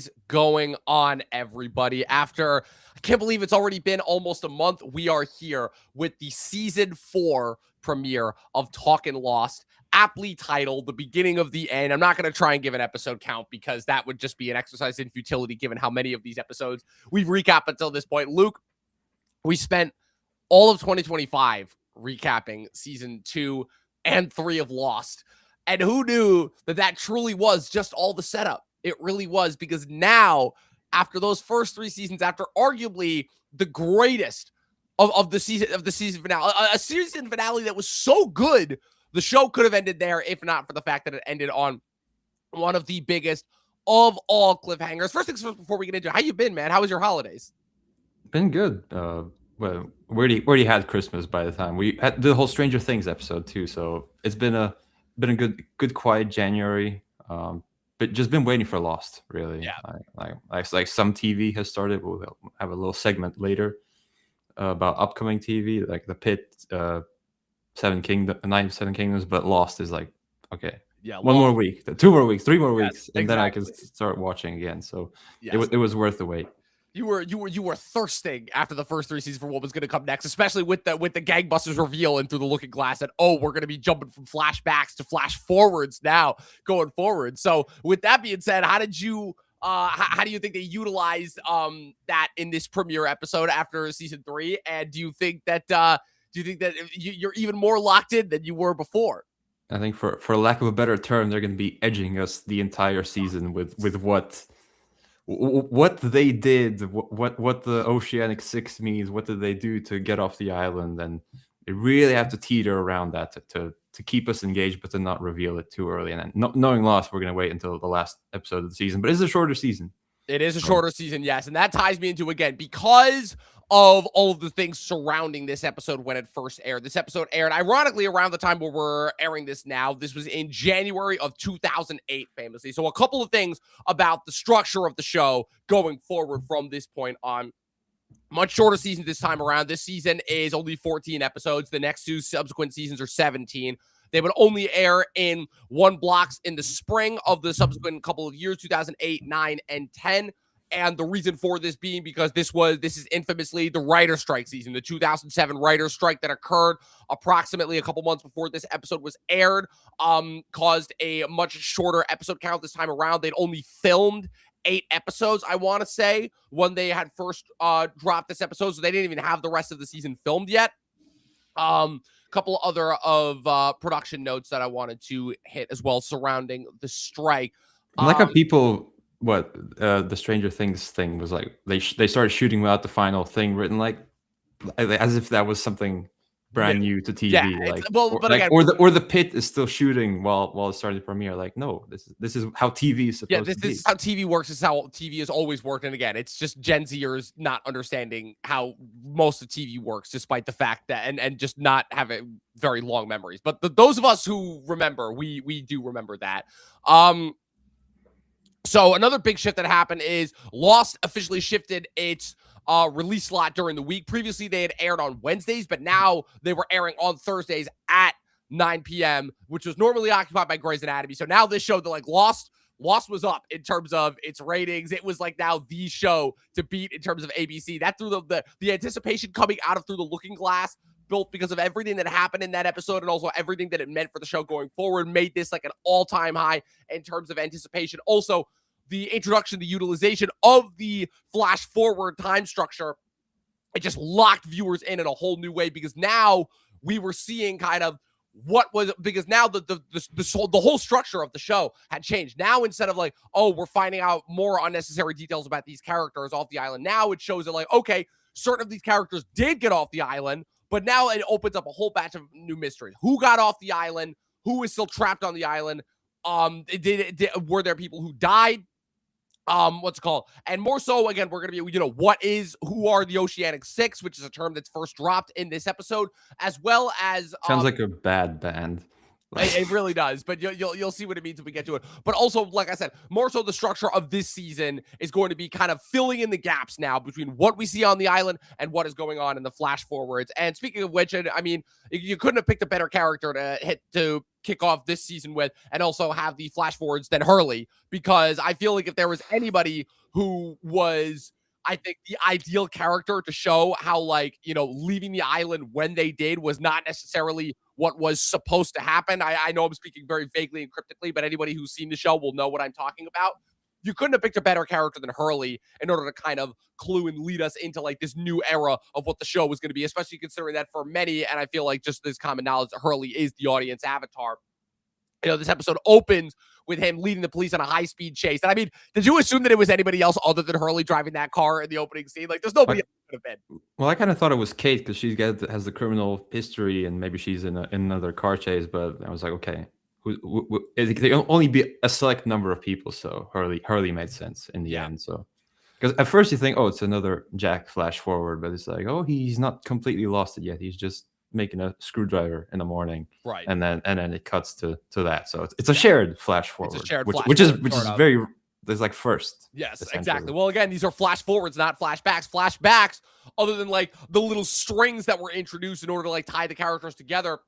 is going on, everybody? I can't believe it's already been almost a month. We are here with the season 4 premiere of Talkin Lost, aptly titled The Beginning of the End. I'm not going to try and give an episode count because that would just be an exercise in futility given how many of these episodes we've recapped until this point. Luke, we spent all of 2025 recapping season 2 and 3 of Lost. And who knew that truly was just all the setup? It really was, because now, after those first 3 seasons, after arguably the greatest of the season finale, a season finale that was so good, the show could have ended there if not for the fact that it ended on one of the biggest of all cliffhangers. First things first, before we get into it, how you been, man? How was your holidays? Been good. Well, we already had Christmas by the time we had the whole Stranger Things episode too. So it's been a good quiet January. But just been waiting for Lost, really. Yeah. Like some TV has started. We'll have a little segment later about upcoming TV, like The Pit, Seven Kingdoms. But Lost is like, okay, Yeah. one more week, 2 more weeks, 3 more Yes, weeks, and then I can exactly. start watching again. So Yes. it was worth the wait. You were thirsting after the first 3 seasons for what was going to come next, especially with the gangbusters reveal and through the looking glass that, oh, we're going to be jumping from flashbacks to flash forwards now going forward. So with that being said, how do you think they utilized that in this premiere episode after season 3? And do you think that you're even more locked in than you were before? I think for lack of a better term, they're going to be edging us the entire season with what they did, what the Oceanic Six means, what did they do to get off the island, and they really have to teeter around that to keep us engaged, but to not reveal it too early. And then, knowing Lost, we're going to wait until the last episode of the season, but it's a shorter season. It is a shorter season, yes, and that ties me into, again, because of all of the things surrounding this episode when it first aired. This episode aired, ironically, around the time where we're airing this now. This was in January of 2008, famously. So a couple of things about the structure of the show going forward from this point on. Much shorter season this time around. This season is only 14 episodes. The next 2 subsequent seasons are 17. They would only air in one blocks in the spring of the subsequent couple of years, 2008, 9, and 10. And the reason for this being because this is infamously the writer strike season, the 2007 writer strike that occurred approximately a couple months before this episode was aired, caused a much shorter episode count this time around. They'd only filmed 8 episodes, I want to say, when they had first dropped this episode, so they didn't even have the rest of the season filmed yet. Couple other of production notes that I wanted to hit as well surrounding the strike. I like how people, the Stranger Things thing was like, they started shooting without the final thing written, like as if that was something brand new to TV. Yeah, or the Pit is still shooting while it's starting to premiere. Like, no, this is how TV is supposed to be. This is how TV works. This is how TV has always worked. And again, it's just Gen Zers not understanding how most of TV works, despite the fact that and just not having very long memories. But those of us who remember, we do remember that. So another big shift that happened is Lost officially shifted its release slot during the week. Previously, they had aired on Wednesdays, but now they were airing on Thursdays at 9 p.m., which was normally occupied by Grey's Anatomy. So now this show, Lost was up in terms of its ratings. It was like now the show to beat in terms of ABC. That through the anticipation coming out of Through the Looking Glass, built because of everything that happened in that episode and also everything that it meant for the show going forward, made this like an all-time high in terms of anticipation. Also, the introduction, the utilization of the flash forward time structure, it just locked viewers in a whole new way, because now we were seeing kind of what was, because now the whole structure of the show had changed. Now, instead of like, oh, we're finding out more unnecessary details about these characters off the island, now it shows that like, okay, certain of these characters did get off the island, but now it opens up a whole batch of new mysteries. Who got off the island? Who is still trapped on the island? Were there people who died? What's it called? And more so, again, we're going to be, who are the Oceanic Six, which is a term that's first dropped in this episode, as well as... Sounds like a bad band. It really does, but you'll see what it means when we get to it. But also, like I said, more so the structure of this season is going to be kind of filling in the gaps now between what we see on the island and what is going on in the flash forwards. And speaking of which, I mean, you couldn't have picked a better character to kick off this season with, and also have the flash forwards than Hurley, because I feel like if there was anybody who was, I think, the ideal character to show how, like, leaving the island when they did was not necessarily what was supposed to happen. I know I'm speaking very vaguely and cryptically, but anybody who's seen the show will know what I'm talking about. You couldn't have picked a better character than Hurley in order to kind of clue and lead us into like this new era of what the show was going to be, especially considering that for many, and I feel like just this common knowledge, that Hurley is the audience avatar. This episode opens with him leading the police on a high-speed chase. And I mean, did you assume that it was anybody else other than Hurley driving that car in the opening scene? Like, there's nobody else could have been. Well, I kind of thought it was Kate because has the criminal history and maybe she's in another car chase. But I was like, okay, it can only be a select number of people. So Hurley made sense in the end. So because at first you think, oh, it's another Jack flash forward, but it's like, oh, he's not completely lost it yet. He's just making a screwdriver in the morning, right? And then it cuts to that. So it's a shared flash forward, which is very, there's like first. Yes, exactly. Well, again, these are flash forwards, not flashbacks. Flashbacks, other than like the little strings that were introduced in order to like tie the characters together,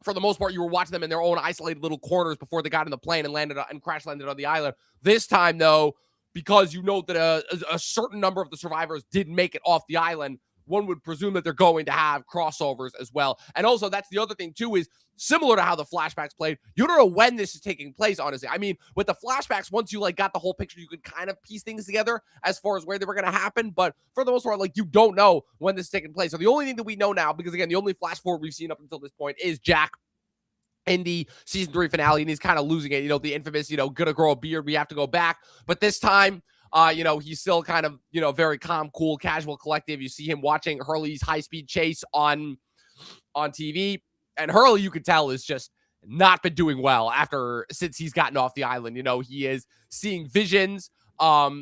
for the most part, you were watching them in their own isolated little corners before they got in the plane and crash landed on the island. This time, though, because you know that a certain number of the survivors did make it off the island, one would presume that they're going to have crossovers as well. And also, that's the other thing, too, is similar to how the flashbacks played, you don't know when this is taking place, honestly. I mean, with the flashbacks, once you, like, got the whole picture, you could kind of piece things together as far as where they were going to happen. But for the most part, like, you don't know when this is taking place. So the only thing that we know now, because, again, the only flash forward we've seen up until this point is Jack in the season 3 finale, and he's kind of losing it. The infamous, gonna grow a beard, we have to go back. But this time, he's still kind of, very calm, cool, casual, collective. You see him watching Hurley's high-speed chase on TV. And Hurley, you could tell, is just not been doing well since he's gotten off the island. He is seeing visions.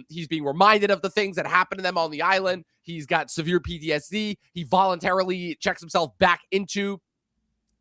He's being reminded of the things that happened to them on the island. He's got severe PTSD. He voluntarily checks himself back into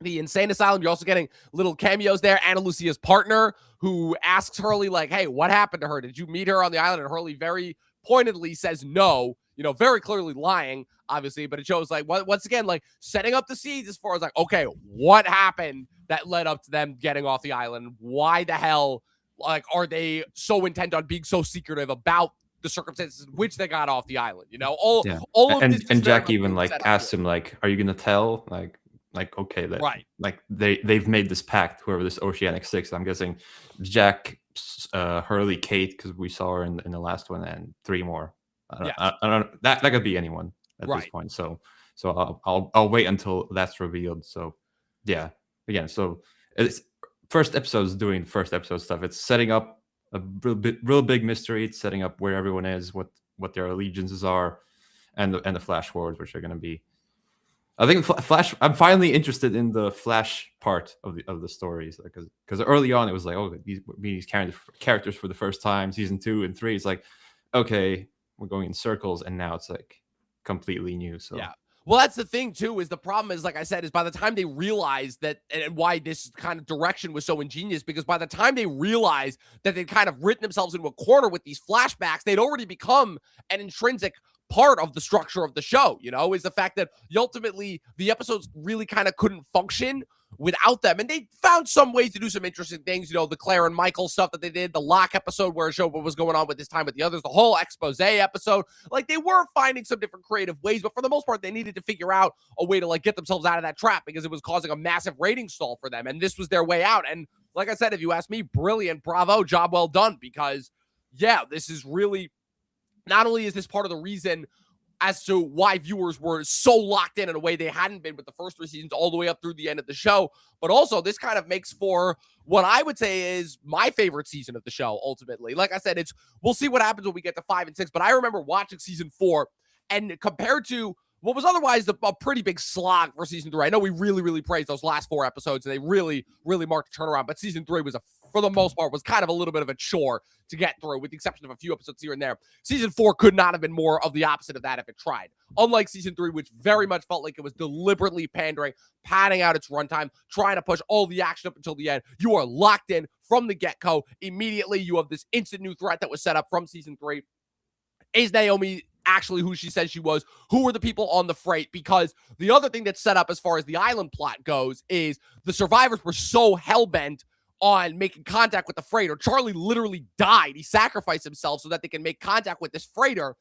the insane asylum. You're also getting little cameos there. Ana Lucia's partner, who asks Hurley, like, hey, what happened to her? Did you meet her on the island? And Hurley very pointedly says no, very clearly lying, obviously, but it shows, like, once again, like, setting up the seeds as far as, like, okay, what happened that led up to them getting off the island? Why the hell, like, are they so intent on being so secretive about the circumstances in which they got off the island? All of this. And Jack even, like, asked him, like, are you going to tell? Like, okay, that right. Like they've made this pact, whoever this Oceanic 6, I'm guessing Jack, Hurley, Kate, because we saw her in the last one, and 3 more. I don't that could be anyone at this point. So I'll wait until that's revealed. So yeah, again, so it's first episode's doing first episode stuff. It's setting up a real big mystery. It's setting up where everyone is, what their allegiances are, and the flash forwards, which are going to be. I think Flash. I'm finally interested in the Flash part of the stories, because early on it was like, oh, these characters for the first time, season 2 and 3. It's like, okay, we're going in circles, and now it's like completely new. So yeah. Well, that's the thing too. Is the problem is, like I said, is by the time they realized that, and why this kind of direction was so ingenious, because by the time they realized that they'd kind of written themselves into a corner with these flashbacks, they'd already become an intrinsic part of the structure of the show, is the fact that ultimately the episodes really kind of couldn't function without them. And they found some ways to do some interesting things, the Claire and Michael stuff that they did, the Locke episode where it showed what was going on with this time with the others, the whole expose episode. Like, they were finding some different creative ways, but for the most part, they needed to figure out a way to, like, get themselves out of that trap, because it was causing a massive rating stall for them. And this was their way out. And like I said, if you ask me, brilliant, bravo, job well done, because yeah, this is really, not only is this part of the reason as to why viewers were so locked in a way they hadn't been with the first 3 seasons all the way up through the end of the show, but also this kind of makes for what I would say is my favorite season of the show, ultimately. Like I said, we'll see what happens when we get to 5 and 6, but I remember watching season 4, and compared to what was otherwise a pretty big slog for season 3, I know we really, really praised those last 4 episodes, and they really, really marked a turnaround, but season 3 was a for the most part, was kind of a little bit of a chore to get through, with the exception of a few episodes here and there. Season 4 could not have been more of the opposite of that if it tried. Unlike Season 3, which very much felt like it was deliberately pandering, padding out its runtime, trying to push all the action up until the end. You are locked in from the get-go. Immediately, you have this instant new threat that was set up from Season 3. Is Naomi actually who she says she was? Who were the people on the freight? Because the other thing that's set up as far as the island plot goes is the survivors were so hell-bent on making contact with the freighter. Charlie literally died. He sacrificed himself so that they can make contact with this freighter.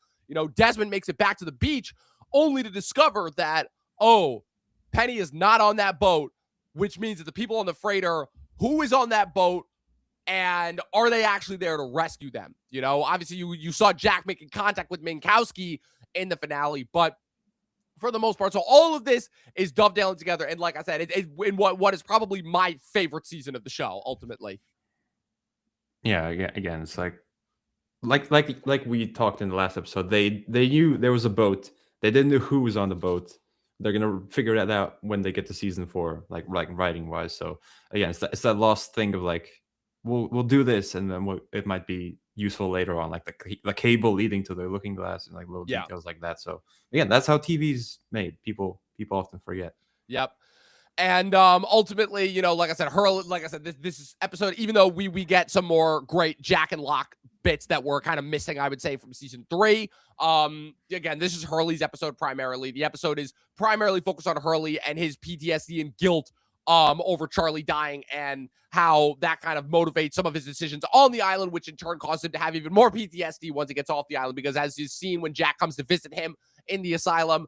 Desmond makes it back to the beach only to discover that, oh, Penny is not on that boat, which means that the people on the freighter, who is on that boat, and are they actually there to rescue them? Obviously you saw Jack making contact with Minkowski in the finale, but for the most part, so all of this is dovetailing together. And like I said, it's in what is probably my favorite season of the show, ultimately. Yeah, again, it's like we talked in the last episode. They knew there was a boat. They didn't know who was on the boat. They're gonna figure that out when they get to season 4, like writing wise. So again, it's that lost thing of like, we'll do this, and then it might be useful later on, like the cable leading to the looking glass and like little details like that. So again, that's how TV's made. People often forget. Yep. And ultimately, like I said, this is episode, even though we get some more great Jack and Locke bits that were kind of missing, I would say, from season 3. Again, this is Hurley's episode primarily. The episode is primarily focused on Hurley and his PTSD and guilt over Charlie dying, and how that kind of motivates some of his decisions on the island, which in turn causes him to have even more PTSD once he gets off the island, because as you've seen when Jack comes to visit him in the asylum,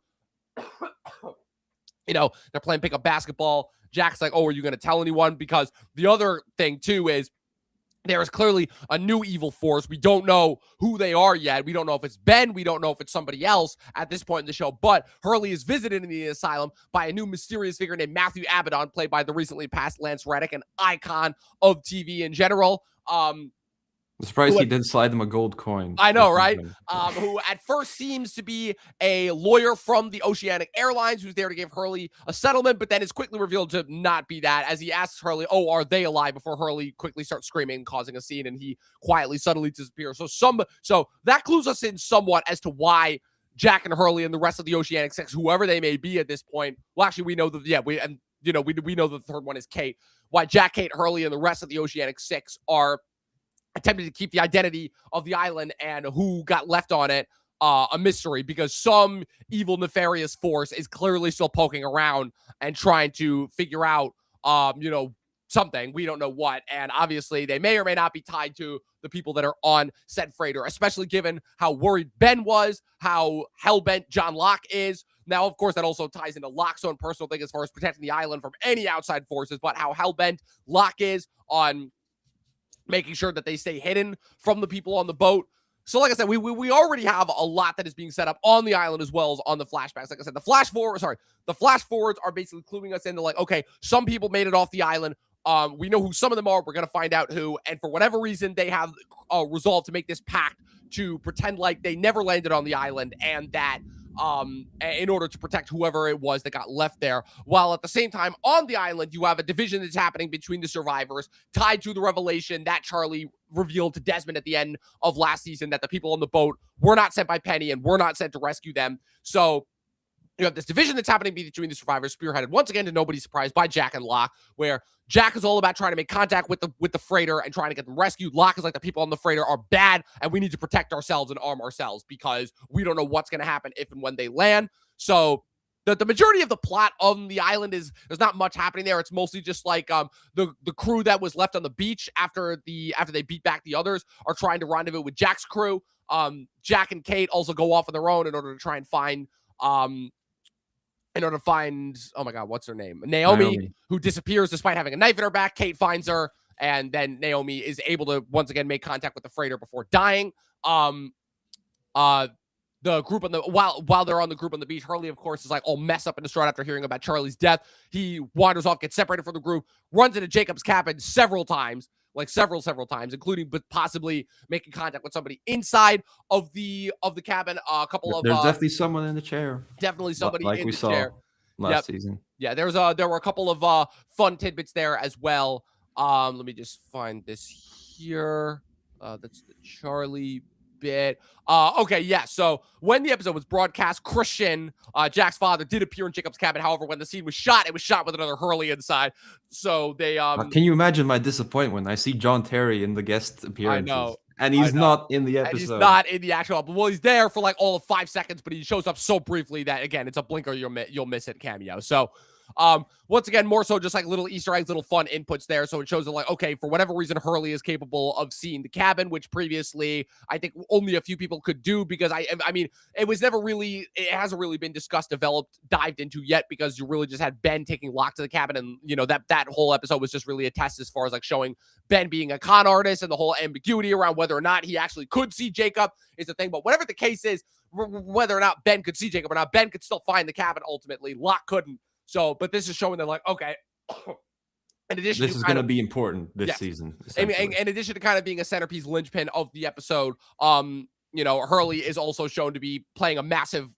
they're playing pickup basketball. Jack's like, oh, are you going to tell anyone? Because the other thing too is there is clearly a new evil force. We don't know who they are yet. We don't know if it's Ben. We don't know if it's somebody else at this point in the show. But Hurley is visited in the asylum by a new mysterious figure named Matthew Abaddon, played by the recently passed Lance Reddick, an icon of TV in general. I'm surprised he didn't slide them a gold coin. I know, right? Who at first seems to be a lawyer from the Oceanic Airlines who's there to give Hurley a settlement, but then is quickly revealed to not be that, as he asks Hurley, oh, are they alive? Before Hurley quickly starts screaming, causing a scene, and he quietly, subtly disappears. So that clues us in somewhat as to why Jack and Hurley and the rest of the Oceanic Six, whoever they may be at this point, well, actually, we know that, we know the third one is Kate, why Jack, Kate, Hurley, and the rest of the Oceanic Six are attempted to keep the identity of the island and who got left on it a mystery, because some evil, nefarious force is clearly still poking around and trying to figure out, something. We don't know what. And obviously, they may or may not be tied to the people that are on said freighter, especially given how worried Ben was, how hell-bent John Locke is. Now, of course, that also ties into Locke's own personal thing as far as protecting the island from any outside forces, but how hell-bent Locke is on making sure that they stay hidden from the people on the boat. So like I said, we already have a lot that is being set up on the island as well as on the flashbacks. Like I said, the flash forwards are basically cluing us into like, okay, some people made it off the island. We know who some of them are. We're going to find out who. And for whatever reason, they have resolved to make this pact to pretend like they never landed on the island, and that in order to protect whoever it was that got left there. While at the same time, on the island, you have a division that's happening between the survivors, tied to the revelation that Charlie revealed to Desmond at the end of last season, that the people on the boat were not sent by Penny and were not sent to rescue them. So you have this division that's happening between the survivors, spearheaded once again to nobody's surprise by Jack and Locke, where Jack is all about trying to make contact with the freighter and trying to get them rescued. Locke is like, the people on the freighter are bad and we need to protect ourselves and arm ourselves because we don't know what's going to happen if and when they land. So the majority of the plot on the island is, there's not much happening there. It's mostly just like the crew that was left on the beach after they beat back the others are trying to rendezvous with Jack's crew. Jack and Kate also go off on their own in order to try and find oh my God, what's her name? Naomi, who disappears despite having a knife in her back. Kate finds her, and then Naomi is able to once again make contact with the freighter before dying. The group on the while they're on the group on the beach, Hurley, of course, is like all messed up and distraught after hearing about Charlie's death. He wanders off, gets separated from the group, runs into Jacob's cabin several times, including but possibly making contact with somebody inside of the cabin. There's definitely someone in the chair. Definitely somebody like in we the saw chair last season. Yeah, there were a couple of fun tidbits there as well. Let me just find this here. That's the Charlie bit. Okay, yeah. So when the episode was broadcast, Christian, Jack's father, did appear in Jacob's cabin. However, when the scene was shot, it was shot with another Hurley inside. So they Can you imagine my disappointment when I see John Terry in the guest I appearances know. and I he's know. not in the And he's episode? not in the actual. Well, he's there for like all of 5 seconds, but he shows up so briefly that again, it's a blink or you'll miss it cameo. So, once again, more so just like little Easter eggs, little fun inputs there. So it shows that like, okay, for whatever reason, Hurley is capable of seeing the cabin, which previously I think only a few people could do because I mean, it hasn't really been discussed, developed, dived into yet because you really just had Ben taking Locke to the cabin, and you know that whole episode was just really a test as far as like showing Ben being a con artist and the whole ambiguity around whether or not he actually could see Jacob is the thing. But whatever the case is, whether or not Ben could see Jacob or not, Ben could still find the cabin ultimately. Locke couldn't. So, but this is showing that like, okay, in addition This to is going to be important this season. in addition to kind of being a centerpiece linchpin of the episode, you know, Hurley is also shown to be playing a massive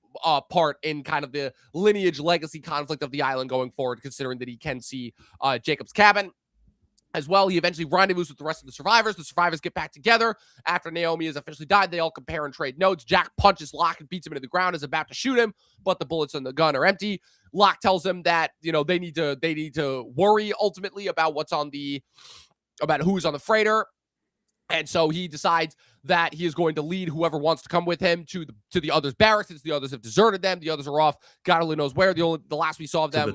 part in kind of the lineage legacy conflict of the island going forward, considering that he can see Jacob's cabin. As well, he eventually rendezvous with the rest of the survivors. The survivors get back together. After Naomi has officially died, they all compare and trade notes. Jack punches Locke and beats him into the ground, is about to shoot him, but the bullets in the gun are empty. Locke tells him that, you know, they need to worry ultimately about about who's on the freighter. And so he decides that he is going to lead whoever wants to come with him to the others' barracks, since the others have deserted them. The others are off. God only knows where. The last we saw of them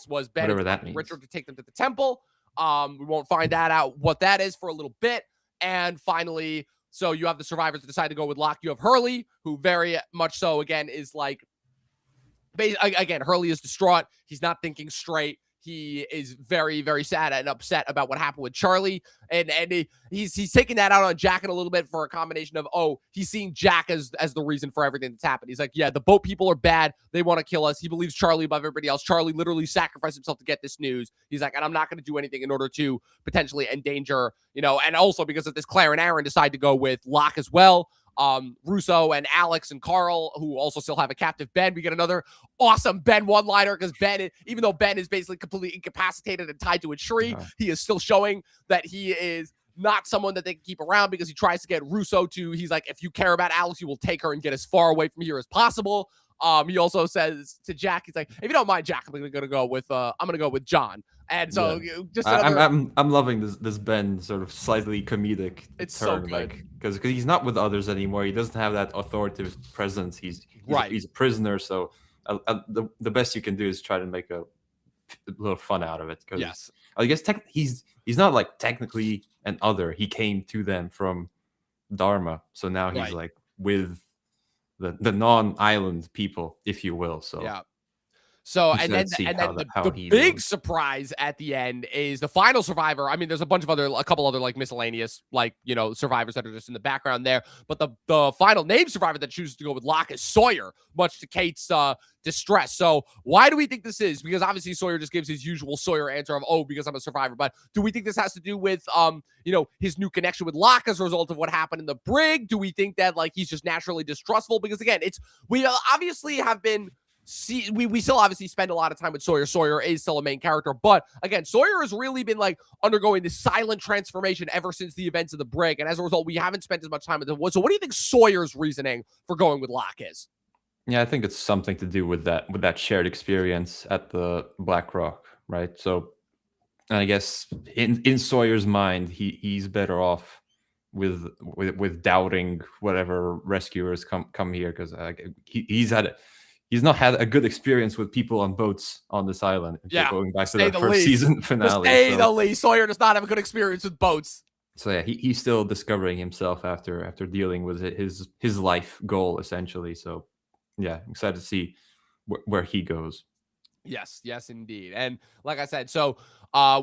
was Ben and Richard to take them to the temple. We won't find that out what that is for a little bit. And finally, so you have the survivors that decide to go with Locke. You have Hurley, who very much so, again, is like, again, Hurley is distraught. He's not thinking straight. He is very, very sad and upset about what happened with Charlie. And he's taking that out on Jack in a little bit for a combination of, he's seeing Jack as the reason for everything that's happened. He's like, yeah, the boat people are bad. They want to kill us. He believes Charlie above everybody else. Charlie literally sacrificed himself to get this news. He's like, and I'm not going to do anything in order to potentially endanger, you know, and also because of this, Claire and Aaron decide to go with Locke as well. Russo and Alex and Carl, who also still have a captive Ben. We get another awesome Ben one-liner because Ben, even though Ben is basically completely incapacitated and tied to a tree, he is still showing that he is not someone that they can keep around because he tries to get Russo to, he's like, if you care about Alex, you will take her and get as far away from here as possible. He also says to Jack, he's like, if you don't mind, Jack, I'm gonna go with John. And so just I'm loving this Ben sort of slightly comedic it's turn, so good. like because he's not with others anymore. He doesn't have that authoritative presence. He's a prisoner. So the best you can do is try to make a little fun out of it. Because I guess he's not like technically an other. He came to them from Dharma, so now he's like with the non-island people, if you will. So So and then the big surprise at the end is the final survivor. I mean, there's a couple other like miscellaneous, like, you know, survivors that are just in the background there. But the final named survivor that chooses to go with Locke is Sawyer, much to Kate's distress. So why do we think this is? Because obviously Sawyer just gives his usual Sawyer answer of, because I'm a survivor. But do we think this has to do with you know, his new connection with Locke as a result of what happened in the brig? Do we think that like he's just naturally distrustful? Because again, we obviously have been. We still obviously spend a lot of time with Sawyer. Sawyer is still a main character, but again, Sawyer has really been like undergoing this silent transformation ever since the events of the brig, and as a result, we haven't spent as much time with him. So, what do you think Sawyer's reasoning for going with Locke is? Yeah, I think it's something to do with that shared experience at the Black Rock, right? So, I guess in Sawyer's mind, he's better off with doubting whatever rescuers come here because he's not had a good experience with people on boats on this island. Going back to the first season finale. The least. Sawyer does not have a good experience with boats. So yeah, he's still discovering himself after dealing with his life goal essentially. So yeah, I'm excited to see where he goes. Yes, indeed. And like I said, so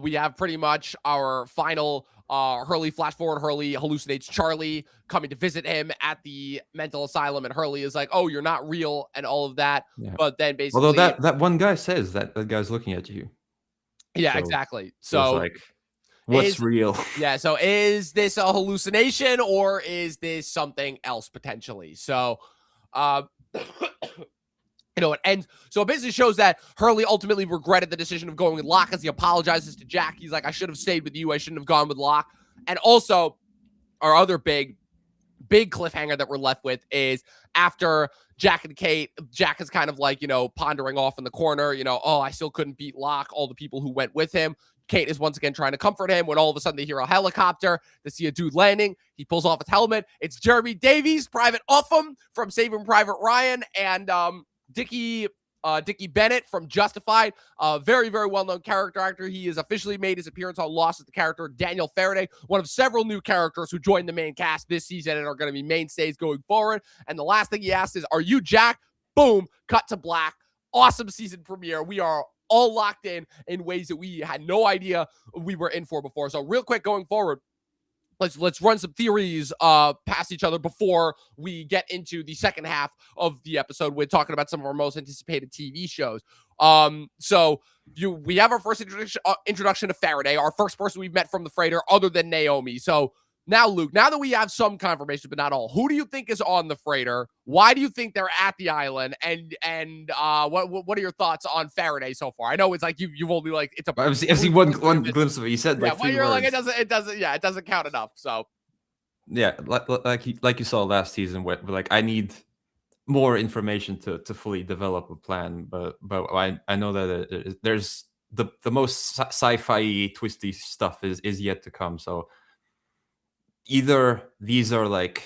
we have pretty much our final Hurley flash forward. Hurley hallucinates Charlie coming to visit him at the mental asylum, and Hurley is like, "Oh, you're not real," and all of that. Yeah. But then basically, although that one guy says that guy's looking at you. Yeah, so, exactly. So like, what's real? Yeah. So is this a hallucination or is this something else potentially? So, It ends. So it basically shows that Hurley ultimately regretted the decision of going with Locke as he apologizes to Jack. He's like, I should have stayed with you. I shouldn't have gone with Locke. And also, our other big cliffhanger that we're left with is after Jack and Kate, Jack is kind of like, pondering off in the corner, oh, I still couldn't beat Locke, all the people who went with him. Kate is once again trying to comfort him when all of a sudden they hear a helicopter. They see a dude landing. He pulls off his helmet. It's Jeremy Davies, Private Upham from Saving Private Ryan, and Dickie Bennett from Justified, a very, very well-known character actor. He has officially made his appearance on Lost as the character Daniel Faraday, one of several new characters who joined the main cast this season and are going to be mainstays going forward. And the last thing he asked is, are you Jack? Boom, cut to black. Awesome season premiere. We are all locked in ways that we had no idea we were in for before. So real quick going forward, let's run some theories past each other before we get into the second half of the episode. We're talking about some of our most anticipated TV shows. So we have our first introduction to Faraday, our first person we've met from the freighter other than Naomi. So now, Luke, now that we have some confirmation, but not all, who do you think is on the freighter? Why do you think they're at the island? And what are your thoughts on Faraday so far? I know it's like you've only it's a. I've seen one glimpse of it. You said yeah, like well, 3 you're words. like it doesn't count enough. So yeah, like you saw last season, where like I need more information to fully develop a plan. But I know that there's the most sci-fi twisty stuff is yet to come. So either these are like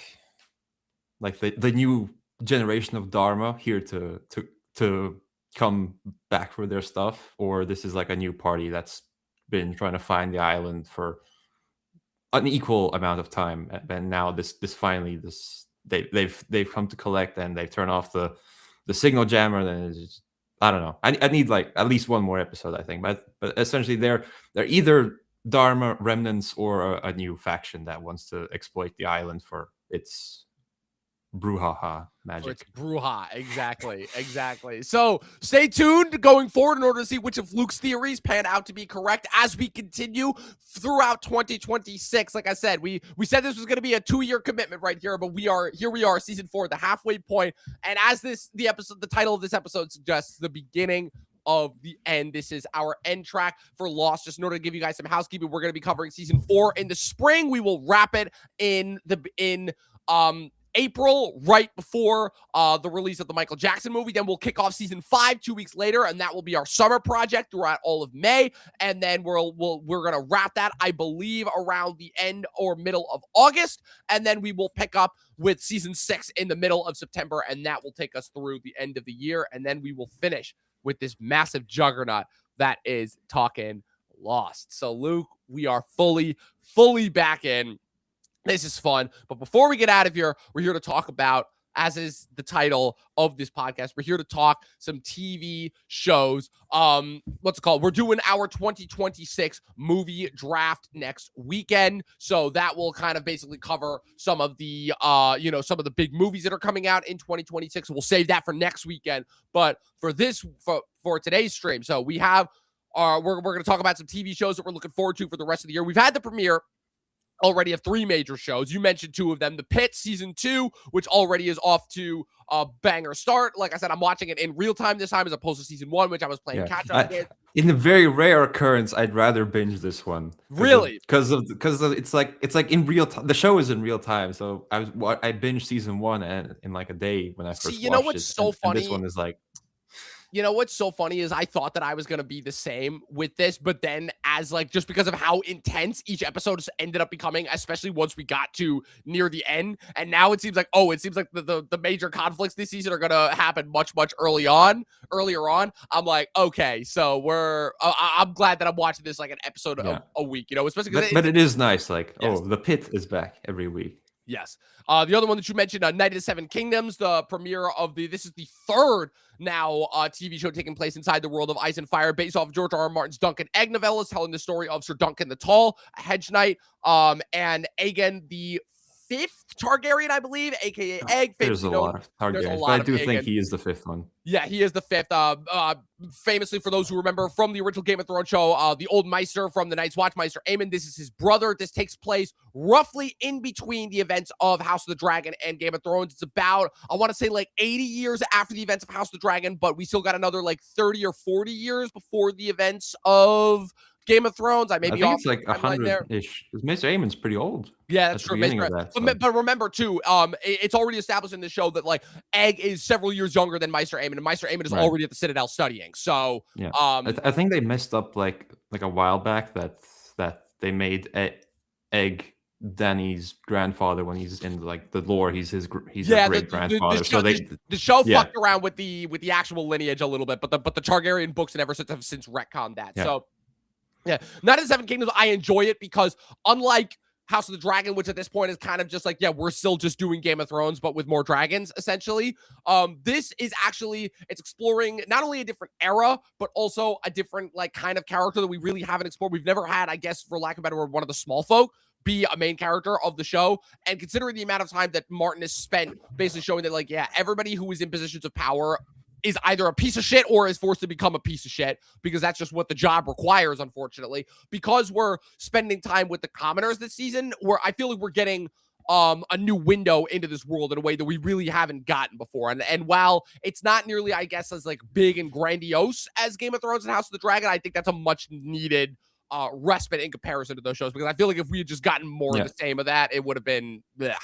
the new generation of Dharma here to come back for their stuff, or this is like a new party that's been trying to find the island for an equal amount of time, and now this finally they've come to collect, and they've turned off the signal jammer. Then it's just, I don't know. I need like at least one more episode, I think. But essentially, they're either Dharma remnants or a new faction that wants to exploit the island for its brouhaha magic. It's brouhaha, exactly. So stay tuned going forward in order to see which of Luke's theories pan out to be correct as we continue throughout 2026. Like I said, we said this was going to be a 2-year commitment right here, but we are season 4, the halfway point. And as the title of this episode suggests, the beginning of the end. This is our end track for Lost. Just in order to give you guys some housekeeping, we're going to be covering season 4 in the spring. We will wrap it in April, right before the release of the Michael Jackson movie. Then we'll kick off season 5 2 weeks later, and that will be our summer project throughout all of May. And then we're gonna wrap that, I believe, around the end or middle of August. And then we will pick up with season 6 in the middle of September, and that will take us through the end of the year. And then we will finish with this massive juggernaut that is Talkin Lost. So Luke, we are fully back in. This is fun. But before we get out of here, we're here to talk about, as is the title of this podcast, we're here to talk some TV shows. What's it called? We're doing our 2026 movie draft next weekend. So that will kind of basically cover some of the, some of the big movies that are coming out in 2026. We'll save that for next weekend. But for today's stream, so we have we're going to talk about some TV shows that we're looking forward to for the rest of the year. We've had the premiere already of 3 major shows. You mentioned 2 of them. The Pit season 2, which already is off to a banger start. Like I said, I'm watching it in real time this time as opposed to season 1, which I was playing catch up with. In a very rare occurrence, I'd rather binge this one. Really? Because it's like in real time. The show is in real time, so I binged season 1 and in like a day when I first watched it. You know what's so funny? And this one is like. You know what's so funny is I thought that I was going to be the same with this, but then just because of how intense each episode ended up becoming, especially once we got to near the end, and now it seems like the major conflicts this season are going to happen much earlier on. I'm like, okay, so I'm glad that I'm watching this like an episode a week, especially because but it is nice, like, yes. The Pit is back every week. Yes. The other one that you mentioned, Night of the Seven Kingdoms, the premiere of this is the 3rd now TV show taking place inside the world of Ice and Fire, based off George R.R. Martin's Duncan Egg novellas, telling the story of Sir Duncan the Tall, a hedge knight, and Aegon the fifth Targaryen, I believe, aka Egg. There's a lot of Targaryens, but I do think he is the fifth one. Yeah, he is the fifth. Famously, for those who remember from the original Game of Thrones show, the old Maester from the Night's Watch, Maester Aemon. This is his brother. This takes place roughly in between the events of House of the Dragon and Game of Thrones. It's about, I want to say, like 80 years after the events of House of the Dragon, but we still got another like 30 or 40 years before the events of Game of Thrones. I think it's like 100-ish. Maester Aemon's pretty old. Yeah, that's true. But remember too, it's already established in the show that like Egg is several years younger than Maester Aemon, and Maester Aemon is already at the Citadel studying. So yeah, I think they messed up like a while back that they made Egg Dany's grandfather when he's in like the lore. He's his great grandfather. The show fucked around with the actual lineage a little bit, but the Targaryen books and ever since have since retconned that. Yeah. So. Yeah, Night of the Seven Kingdoms, I enjoy it because unlike House of the Dragon, which at this point is kind of just like, yeah, we're still just doing Game of Thrones, but with more dragons, essentially. This is actually, it's exploring not only a different era, but also a different like kind of character that we really haven't explored. We've never had, I guess, for lack of a better word, one of the small folk be a main character of the show. And considering the amount of time that Martin has spent basically showing that, like, yeah, everybody who is in positions of power is either a piece of shit or is forced to become a piece of shit because that's just what the job requires, unfortunately. Because we're spending time with the commoners this season, where I feel like we're getting a new window into this world in a way that we really haven't gotten before. And while it's not nearly, I guess, as like big and grandiose as Game of Thrones and House of the Dragon, I think that's a much needed respite in comparison to those shows, because I feel like if we had just gotten more of the same of that, it would have been blech.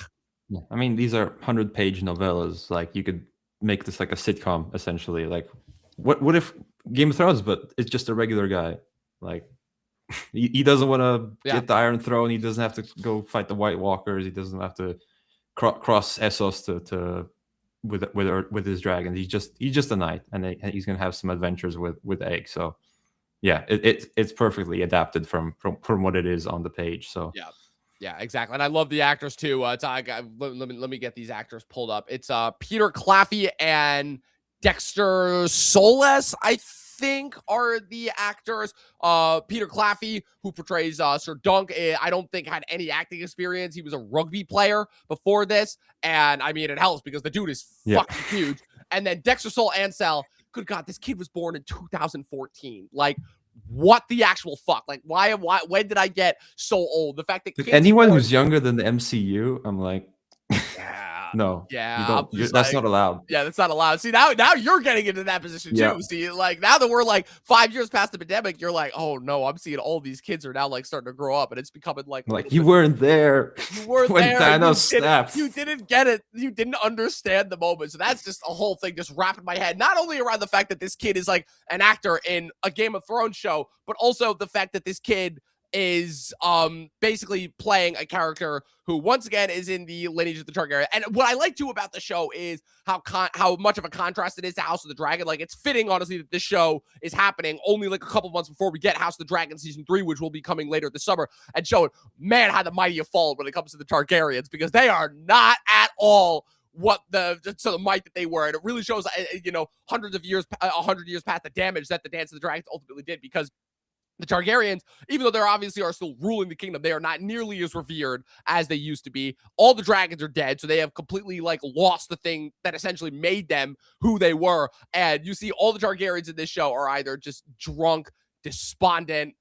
Yeah. I mean, these are 100-page novellas. Like, you could make this like a sitcom, essentially. Like, what if Game of Thrones, but it's just a regular guy? Like, he doesn't want to get the Iron Throne. He doesn't have to go fight the White Walkers. He doesn't have to cross Essos with his dragons. He's just a knight, and he's gonna have some adventures with Egg. So yeah, it's perfectly adapted from what it is on the page. So yeah, exactly. And I love the actors too. Let me get these actors pulled up. It's Peter Claffey and Dexter Solis, I think, are the actors. Peter Claffey, who portrays Sir Dunk, I don't think had any acting experience. He was a rugby player before this, and I mean, it helps because the dude is fucking huge. And then Dexter Sol Ansel, good God, this kid was born in 2014. Like, what the actual fuck? Like, why, when did I get so old? The fact that anyone who's younger than the MCU, I'm like, no, yeah, that's not allowed. Yeah, that's not allowed. See, now you're getting into that position too. See, like, now that we're like 5 years past the pandemic, you're like, oh no, I'm seeing all these kids are now like starting to grow up, and it's becoming like you weren't there. You weren't when there. Thanos snapped. You didn't get it. You didn't understand the moment. So that's just a whole thing just wrapped in my head. Not only around the fact that this kid is like an actor in a Game of Thrones show, but also the fact that this kid is basically playing a character who once again is in the lineage of the Targaryen. And what I like too about the show is how much of a contrast it is to House of the Dragon. Like, it's fitting, honestly, that this show is happening only like a couple months before we get House of the Dragon season 3, which will be coming later this summer, and showing, man, how the mighty have fallen when it comes to the Targaryens, because they are not at all what the might that they were. And it really shows, 100 years past the damage that the Dance of the Dragons ultimately did, because the Targaryens, even though they're obviously are still ruling the kingdom, they are not nearly as revered as they used to be. All the dragons are dead, so they have completely like lost the thing that essentially made them who they were. And you see all the Targaryens in this show are either just drunk, despondent,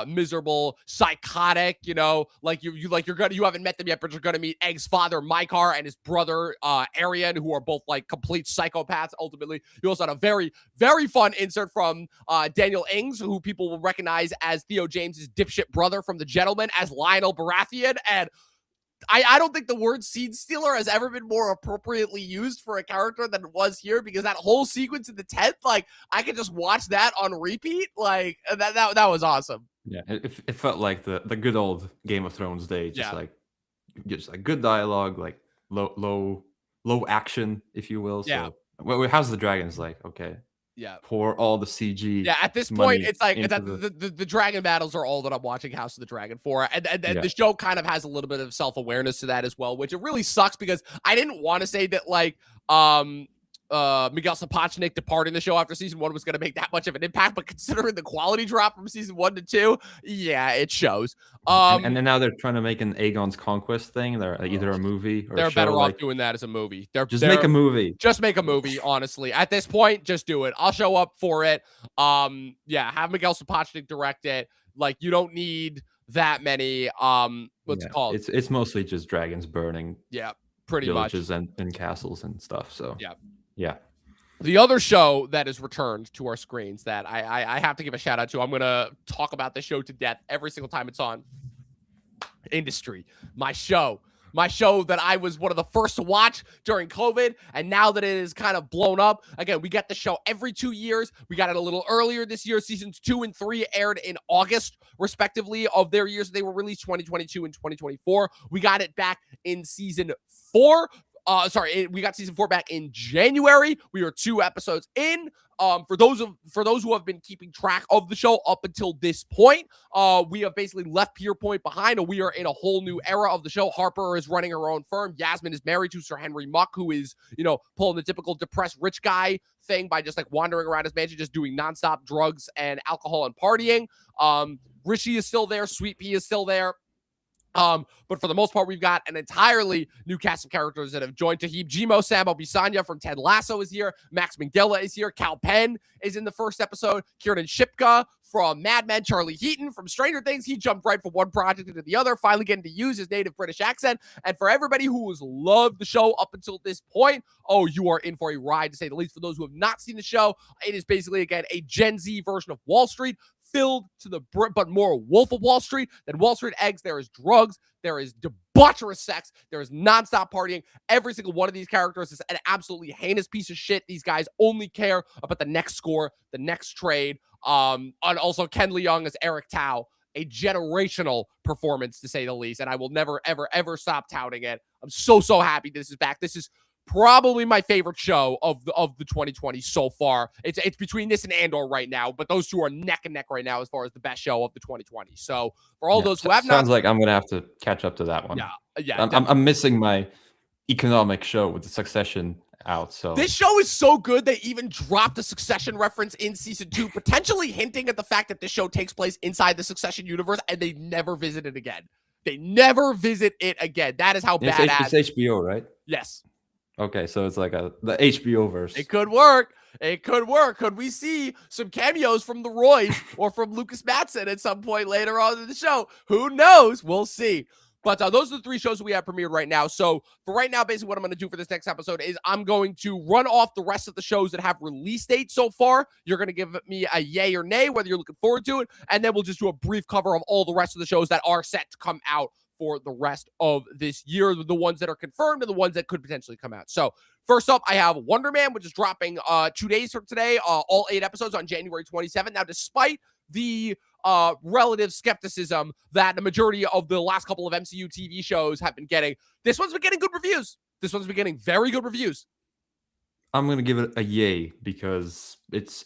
miserable, psychotic, you haven't met them yet, but you're gonna meet Egg's father, Mykar, and his brother, Arian, who are both like complete psychopaths. Ultimately, you also had a very, very fun insert from Daniel Ings, who people will recognize as Theo James's dipshit brother from The Gentleman, as Lionel Baratheon. And I don't think the word seed stealer has ever been more appropriately used for a character than it was here, because that whole sequence in the tent, like, I could just watch that on repeat. Like, that was awesome. Yeah, it felt like the good old Game of Thrones days. Just like good dialogue, like low action, if you will. So, how's the Dragons like? Okay. Yeah, pour all the CG. Yeah, at this point, it's like the dragon battles are all that I'm watching House of the Dragon for, and the show kind of has a little bit of self-awareness to that as well, which it really sucks, because I didn't want to say that like Miguel Sapochnik departing the show after season 1 was going to make that much of an impact, but considering the quality drop from season 1 to 2, yeah, it shows. And then now they're trying to make an Aegon's Conquest thing. They're either a movie or a they're show. better off Like, doing that as a movie. just make a movie. Just make a movie, honestly. At this point, just do it. I'll show up for it. Yeah, have Miguel Sapochnik direct it. Like, you don't need that many what's it called? It's mostly just dragons burning Pretty villages much. and castles and stuff. So yeah. The other show that is returned to our screens that I have to give a shout out to, I'm going to talk about this show to death every single time it's on. Industry. My show that I was one of the first to watch during COVID, and now that it is kind of blown up, again, we get the show every 2 years. We got it a little earlier this year. Seasons 2 and 3 aired in August, respectively, of their years they were released, 2022 and 2024. We got it back in season 4. We got season 4 back in January. We are 2 episodes in. For those who have been keeping track of the show up until this point, we have basically left Pier Point behind, and we are in a whole new era of the show. Harper is running her own firm. Yasmin is married to Sir Henry Muck, who is, pulling the typical depressed rich guy thing by just like wandering around his mansion, just doing nonstop drugs and alcohol and partying. Rishi is still there. Sweet Pea is still there. But for the most part, we've got an entirely new cast of characters that have joined Tahib Jimo. Samo Bisanya from Ted Lasso is here. Max Minghella is here. Cal Penn is in the first episode. Kiernan Shipka from Mad Men. Charlie Heaton from Stranger Things. He jumped right from one project into the other, finally getting to use his native British accent. And for everybody who has loved the show up until this point, you are in for a ride, to say the least. For those who have not seen the show, it is basically, again, a Gen Z version of Wall Street, filled to the brim, but more Wolf of Wall Street than Wall Street eggs. There is drugs, there is debaucherous sex, there is nonstop partying. Every single one of these characters is an absolutely heinous piece of shit. These guys only care about the next score, the next trade. And also Ken Leung as Eric Tao, a generational performance, to say the least. And I will never, ever, ever stop touting it. I'm so happy this is back. This is probably my favorite show of the 2020 so far. It's between this and Andor right now, but those two are neck and neck right now as far as the best show of the 2020. So for all those who have not, sounds like I'm gonna have to catch up to that one. Yeah. I'm missing my economic show with the Succession out. So this show is so good they even dropped a Succession reference in season 2, potentially hinting at the fact that this show takes place inside the Succession universe, and they never visit it again. They never visit it again. That is how badass. It's HBO, right? Yes. Okay, so it's like the HBO verse. It could work. Could we see some cameos from the Roys or from Lucas Matson at some point later on in the show? Who knows? We'll see. But those are the 3 shows that we have premiered right now. So for right now, basically what I'm going to do for this next episode is I'm going to run off the rest of the shows that have release dates so far. You're going to give me a yay or nay, whether you're looking forward to it. And then we'll just do a brief cover of all the rest of the shows that are set to come out for the rest of this year, the ones that are confirmed and the ones that could potentially come out. So first up, I have Wonder Man, which is dropping 2 days from today, all 8 episodes on January 27th. Now, despite the relative skepticism that the majority of the last couple of MCU TV shows have been getting, this one's been getting good reviews. This one's been getting very good reviews. I'm gonna give it a yay because it's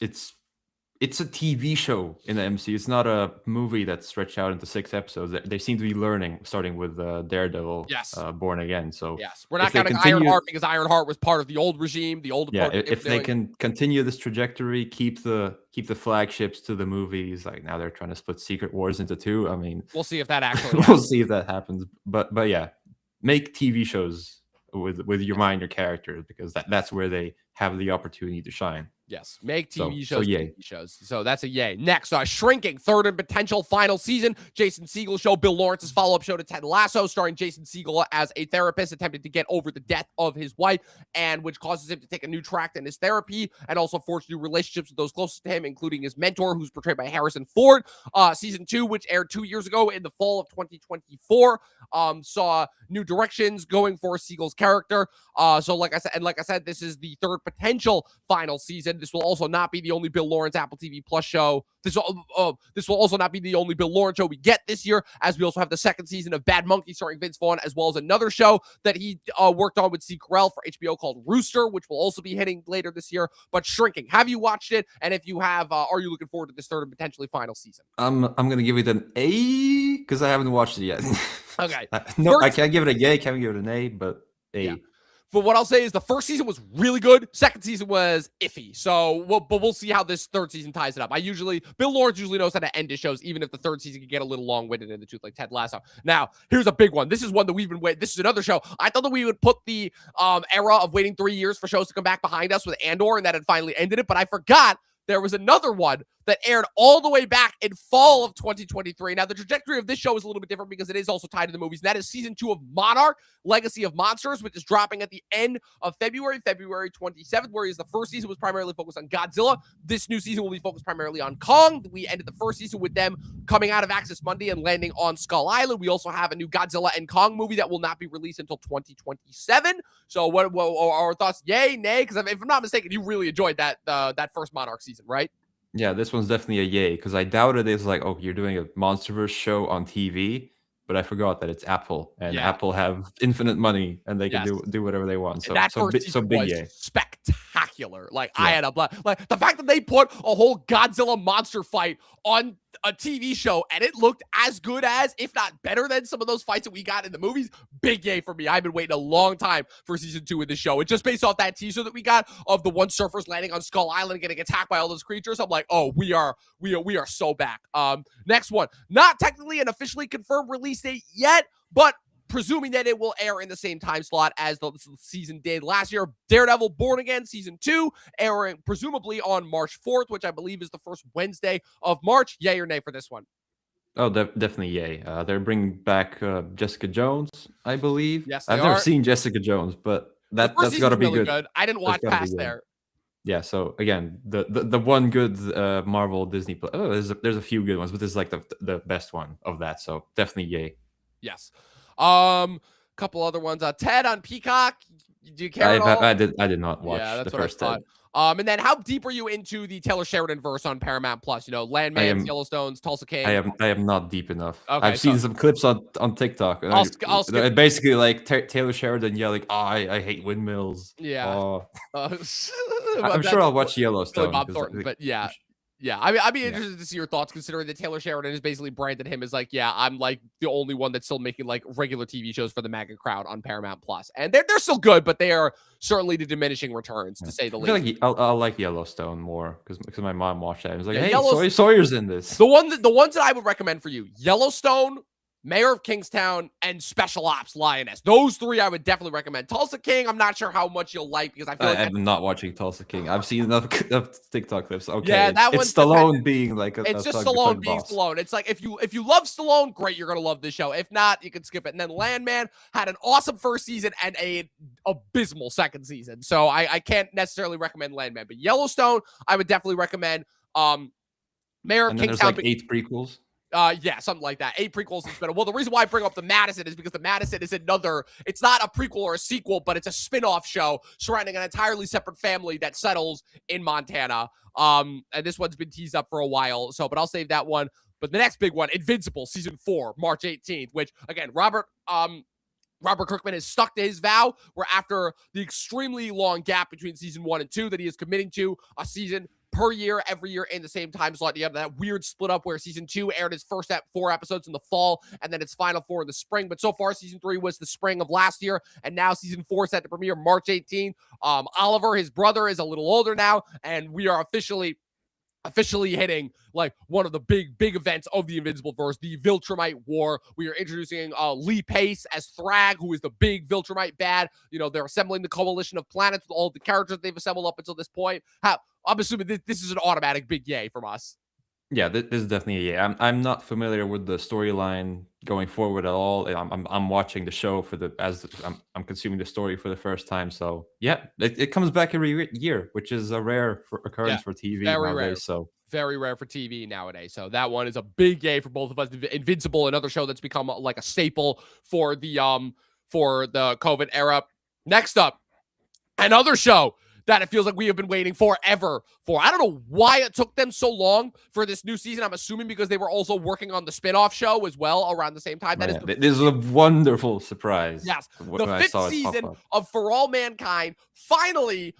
a TV show in the MCU. It's not a movie that's stretched out into 6 episodes. They seem to be learning, starting with Daredevil, yes, Born Again. So yes, we're not counting Ironheart because Ironheart was part of the old regime, the old approach. If they can continue this trajectory, keep the flagships to the movies. Like now they're trying to split Secret Wars into 2. I mean, we'll see if that actually we'll see if that happens. But yeah, make TV shows with your mind, your characters, because that's where they have the opportunity to shine. Yes, make TV shows. Yay. TV shows. So that's a yay. Next, Shrinking, 3rd and potential final season. Jason Segel show, Bill Lawrence's follow-up show to Ted Lasso, starring Jason Segel as a therapist attempting to get over the death of his wife, and which causes him to take a new track in his therapy and also forge new relationships with those closest to him, including his mentor, who's portrayed by Harrison Ford. Season 2, which aired 2 years ago in the fall of 2024, saw new directions going for Segel's character. So like I said, this is the 3rd potential final season. This will also not be the only Bill Lawrence Apple TV Plus show. This will also not be the only Bill Lawrence show we get this year, as we also have the 2nd season of Bad Monkey starring Vince Vaughn, as well as another show that he worked on with Steve Carell for HBO called Rooster, which will also be hitting later this year. But Shrinking, have you watched it? And if you have, are you looking forward to this 3rd and potentially final season? I'm gonna give it an A because I haven't watched it yet. Okay. No, I can't give it a yay. Can't give it an A, but A. Yeah. for what I'll say is the first season was really good. Second season was iffy. So, we'll see how this third season ties it up. Bill Lawrence usually knows how to end his shows, even if the third season can get a little long-winded in the tooth, like Ted Lasso. Now, here's a big one. This is one that we've been waiting. This is another show. I thought that we would put the era of waiting 3 years for shows to come back behind us with Andor, and that had finally ended it. But I forgot there was another one that aired all the way back in fall of 2023. Now, the trajectory of this show is a little bit different because it is also tied to the movies. And that is season 2 of Monarch, Legacy of Monsters, which is dropping at the end of February 27th, whereas the first season was primarily focused on Godzilla. This new season will be focused primarily on Kong. We ended the first season with them coming out of Access Monday and landing on Skull Island. We also have a new Godzilla and Kong movie that will not be released until 2027. So what are our thoughts? Yay, nay? Because if I'm not mistaken, you really enjoyed that first Monarch season, right? Yeah, this one's definitely a yay, because I doubted it's like, oh, you're doing a MonsterVerse show on TV, but I forgot that it's Apple, and Apple have infinite money, and they can do whatever they want. So that first season big was yay. Spectacular. Like, I had like the fact that they put a whole Godzilla monster fight on a TV show and it looked as good as, if not better than, some of those fights that we got in the movies. Big yay for me. I've been waiting a long time for season 2 of this show. And just based off that teaser that we got of the one surfers landing on Skull Island and getting attacked by all those creatures, I'm like, oh, we are so back. Next one, not technically an officially confirmed release date yet, but presuming that it will air in the same time slot as the season did last year. Daredevil Born Again Season 2, airing presumably on March 4th, which I believe is the first Wednesday of March. Yay or nay for this one? Oh, definitely yay. They're bringing back Jessica Jones, I believe. Yes, I've never seen Jessica Jones, but that's got to be really good. I didn't watch past there. Yeah, so again, the one good Marvel Disney play. Oh, there's a few good ones, but this is like the best one of that. So definitely yay. Yes. Couple other ones. Ted on Peacock. Do you care at all? I did not watch the first Ted. And then how deep are you into the Taylor Sheridan verse on Paramount Plus? You know, Landman, Yellowstone's, Tulsa King. I am not deep enough. Okay, I've seen some clips on TikTok. And I'll skip. Basically, like Taylor Sheridan yelling, "Oh, I hate windmills." Yeah. Oh. I'm sure I'll watch Yellowstone. Bob Thornton, but yeah. Yeah, I mean, I'd be interested to see your thoughts, considering that Taylor Sheridan has basically branded him as like, yeah, I'm like the only one that's still making like regular TV shows for the MAGA crowd on Paramount Plus, and they're still good, but they are certainly the diminishing returns, to say the least. Like I'll like Yellowstone more because my mom watched that. I was like, hey, Sawyer's in this. The ones that I would recommend for you: Yellowstone, Mayor of Kingstown, and Special Ops Lioness. Those 3 I would definitely recommend. Tulsa King, I'm not sure how much you'll like, because I feel like I'm not watching Tulsa King. I've seen enough TikTok clips. Okay, yeah, it's Stallone being like it's just Stallone being Stallone. It's like if you love Stallone, great, you're gonna love this show. If not, you can skip it. And then Landman had an awesome first season and a abysmal second season. So I can't necessarily recommend Landman, but Yellowstone I would definitely recommend. Mayor of Kingstown. There's like 8 prequels. Yeah, something like that. 8 prequels is better. Well, the reason why I bring up the Madison is because the Madison is it's not a prequel or a sequel, but it's a spin-off show surrounding an entirely separate family that settles in Montana. And this one's been teased up for a while, but I'll save that one. But the next big one, Invincible Season 4, March 18th, which, again, Robert Kirkman has stuck to his vow, where after the extremely long gap between season 1 and 2 that he is committing to a season per year, every year in the same time slot. You have that weird split up where season 2 aired its first 4 episodes in the fall and then its final 4 in the spring. But so far, season 3 was the spring of last year, and now season 4 is set to premiere March 18th. Oliver, his brother, is a little older now, and we are officially hitting like one of the big events of the Invincible verse, the Viltrumite War. We are introducing Lee Pace as Thrag, who is the big Viltrumite bad. You know, they're assembling the coalition of planets with all of the characters they've assembled up until this point. I'm assuming this is an automatic big yay from us. Yeah, this is definitely a yay. I'm not familiar with the storyline going forward at all. I'm watching the show I'm consuming the story for the first time. So yeah, it comes back every year, which is a rare occurrence for TV nowadays. Rare. So very rare for TV nowadays. So that one is a big yay for both of us. Invincible, another show that's become like a staple for the COVID era. Next up, another show that it feels like we have been waiting forever for. I don't know why it took them so long for this new season. I'm assuming because they were also working on the spin-off show as well around the same time. That is this is a wonderful surprise. Yes, when the I fifth saw it pop season up. of For All Mankind finally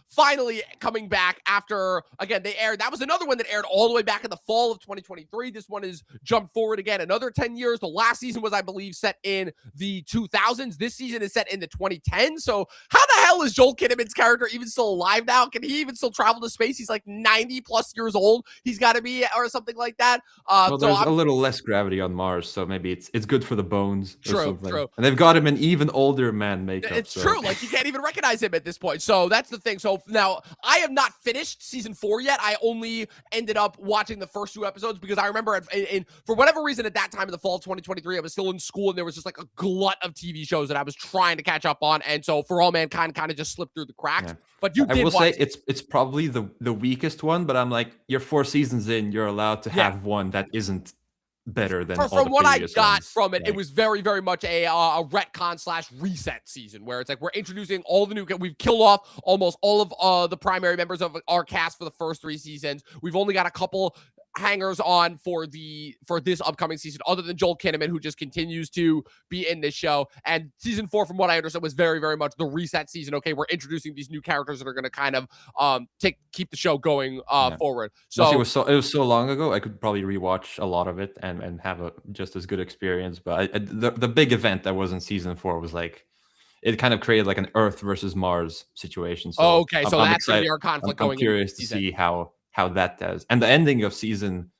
coming back after, again, they aired. That was another one that aired all the way back in the fall of 2023. This one is jumped forward again another 10 years. The last season was, I believe, set in the 2000s. This season is set in the 2010s. So how the hell is Joel Kinnaman's character even still alive now? Can he even still travel to space? He's like 90 plus years old. He's got to be, or something like that. Well, there's a little less gravity on Mars, so maybe it's good for the bones or something. True. And they've got him an even older man makeup. It's true. Like, you can't even recognize him at this point. So that's the thing. So now I have not finished season 4 yet. I only ended up watching the first 2 episodes because I remember for whatever reason at that time in the fall of 2023, I was still in school and there was just like a glut of TV shows that I was trying to catch up on. And so For All Mankind kind of just slipped through the cracks. Yeah. But I will say it's probably the weakest one, but I'm like, you're 4 seasons in, you're allowed to have one that isn't better than from what I got ones. from it, it was very, very much a retcon / reset season where it's like we're introducing all the new. We've killed off almost all of the primary members of our cast for the first 3 seasons. We've only got a couple hangers on for this upcoming season, other than Joel Kinnaman, who just continues to be in this show. And season 4, from what I understand, was very, very much the reset season. Okay, we're introducing these new characters that are going to kind of keep the show going forward. So it was so long ago. I could probably rewatch a lot of it and have a just as good experience. But the big event that was in season 4 was like, it kind of created like an Earth versus Mars situation. So okay, so that's going to be our conflict going. I'm curious to see how that does. And the ending of season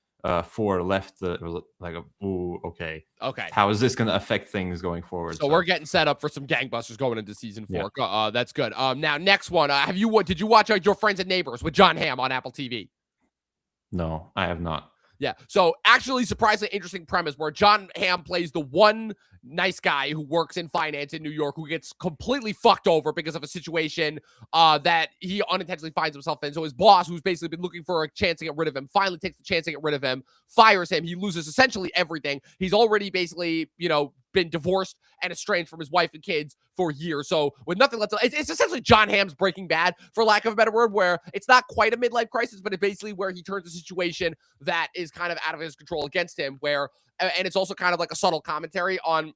4 left it was like okay. How is this going to affect things going forward? So we're getting set up for some gangbusters going into season 4. Yeah. That's good. Now next one. Did you watch Your Friends and Neighbors with John Hamm on Apple TV? No, I have not. Yeah. So actually, surprisingly interesting premise where John Hamm plays the one nice guy who works in finance in New York who gets completely fucked over because of a situation that he unintentionally finds himself in. So his boss, who's basically been looking for a chance to get rid of him, finally takes the chance to get rid of him, fires him. He loses essentially everything. He's already basically, been divorced and estranged from his wife and kids for years. So with nothing left, it's essentially John Hamm's Breaking Bad, for lack of a better word, where it's not quite a midlife crisis, but it's basically where he turns a situation that is kind of out of his control against him, and it's also kind of like a subtle commentary on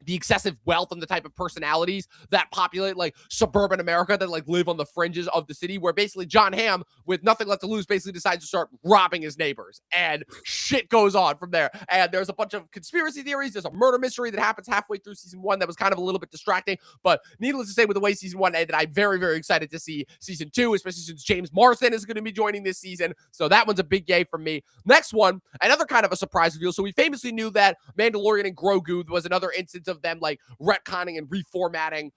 the excessive wealth and the type of personalities that populate like suburban America that like live on the fringes of the city, where basically John Hamm, with nothing left to lose, basically decides to start robbing his neighbors, and shit goes on from there. And there's a bunch of conspiracy theories. There's a murder mystery that happens halfway through season 1 that was kind of a little bit distracting, but needless to say, with the way season 1 ended, I'm very, very excited to see season 2, especially since James Marsden is going to be joining this season. So that one's a big yay from me. Next one, another kind of a surprise reveal. So we famously knew that Mandalorian and Grogu was another instance of them like retconning and reformatting.